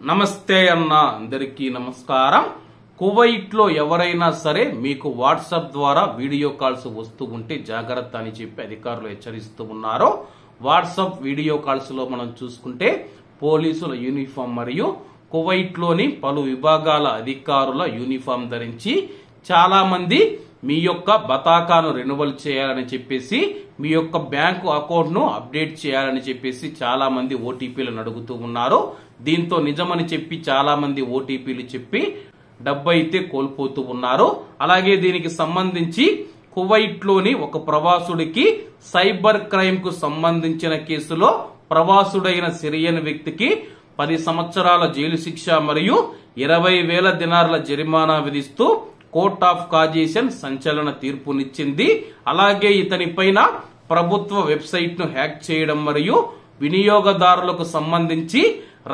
నమస్తే అన్న అందరికీ నమస్కారం. కువైట్ లో ఎవరైనా సరే మీకు వాట్సాప్ ద్వారా వీడియో కాల్స్ వస్తూ ఉంటే జాగ్రత్త అని చెప్పి అధికారులు హెచ్చరిస్తూ ఉన్నారు. వాట్సాప్ వీడియో కాల్స్ లో మనం చూసుకుంటే పోలీసుల యూనిఫామ్ మరియు కువైట్ లోని పలు విభాగాల అధికారుల యూనిఫామ్ ధరించి చాలా మంది మీ యొక్క బతాకాను రెన్యువల్ చేయాలని చెప్పేసి మీ యొక్క బ్యాంకు అకౌంట్ ను అప్డేట్ చేయాలని చెప్పేసి చాలా మంది ఓటీపీలను అడుగుతూ ఉన్నారు. దీంతో నిజమని చెప్పి చాలా మంది ఓటీపీలు చెప్పి డబ్బు అయితే కోల్పోతూ ఉన్నారు. అలాగే దీనికి సంబంధించి కువైట్ లోని ఒక ప్రవాసుడికి సైబర్ క్రైమ్ కు సంబంధించిన కేసులో ప్రవాసుడైన సిరియన్ వ్యక్తికి 10 సంవత్సరాల జైలు శిక్ష మరియు 20,000 దినార్ల జరిమానా విధిస్తూ కోర్ట్ ఆఫ్ కాజేషన్ సంచలన తీర్పునిచ్చింది. అలాగే ఇతని పైన ప్రభుత్వ వెబ్సైట్ ను హ్యాక్ చేయడం మరియు వినియోగదారులకు సంబంధించి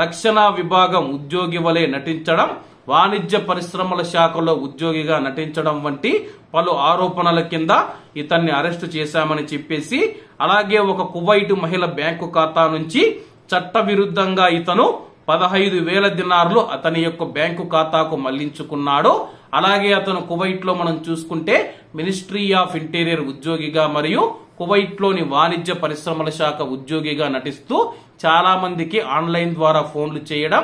రక్షణ విభాగం ఉద్యోగి వలె నటించడం, వాణిజ్య పరిశ్రమల శాఖలో ఉద్యోగిగా నటించడం వంటి పలు ఆరోపణల కింద ఇతన్ని అరెస్టు చేశామని చెప్పేసి, అలాగే ఒక కువైట్ మహిళ బ్యాంకు ఖాతా నుంచి చట్ట విరుద్ధంగా ఇతను 15,000 దినార్లు అతని యొక్క బ్యాంకు ఖాతాకు మళ్లించుకున్నాడు. అలాగే అతను కువైట్ లో మనం చూసుకుంటే మినిస్ట్రీ ఆఫ్ ఇంటీరియర్ ఉద్యోగిగా మరియు కువైట్ లోని వాణిజ్య పరిశ్రమల శాఖ ఉద్యోగిగా నటిస్తూ చాలా మందికి ఆన్లైన్ ద్వారా ఫోన్లు చేయడం,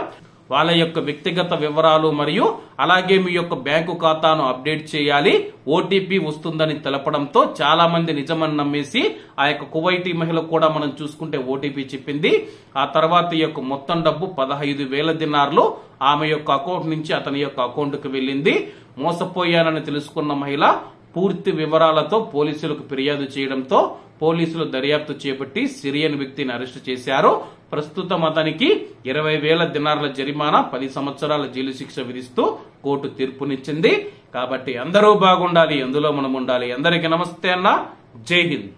వాళ్ళ యొక్క వ్యక్తిగత వివరాలు మరియు అలాగే మీ యొక్క బ్యాంకు ఖాతాను అప్డేట్ చేయాలి, ఓటీపీ వస్తుందని తెలపడంతో చాలా మంది నిజమని నమ్మేసి ఆ యొక్క కువైటీ మహిళ కూడా మనం చూసుకుంటే ఓటీపీ చెప్పింది. ఆ తర్వాత ఈ యొక్క మొత్తం డబ్బు 15,000 దినార్లు ఆమె యొక్క అకౌంట్ నుంచి అతని యొక్క అకౌంట్ కు వెళ్లింది. మోసపోయానని తెలుసుకున్న మహిళ పూర్తి వివరాలతో పోలీసులకు ఫిర్యాదు చేయడంతో పోలీసులు దర్యాప్తు చేపట్టి సిరియన్ వ్యక్తిని అరెస్టు చేశారు. ప్రస్తుతం అతనికి 20,000 దినార్ల జరిమానా 10 సంవత్సరాల జైలు శిక్ష విధిస్తూ కోర్టు తీర్పునిచ్చింది. కాబట్టి అందరూ బాగుండాలి, అందులో మనం ఉండాలి. అందరికీ నమస్తే అన్న, జై హింద్.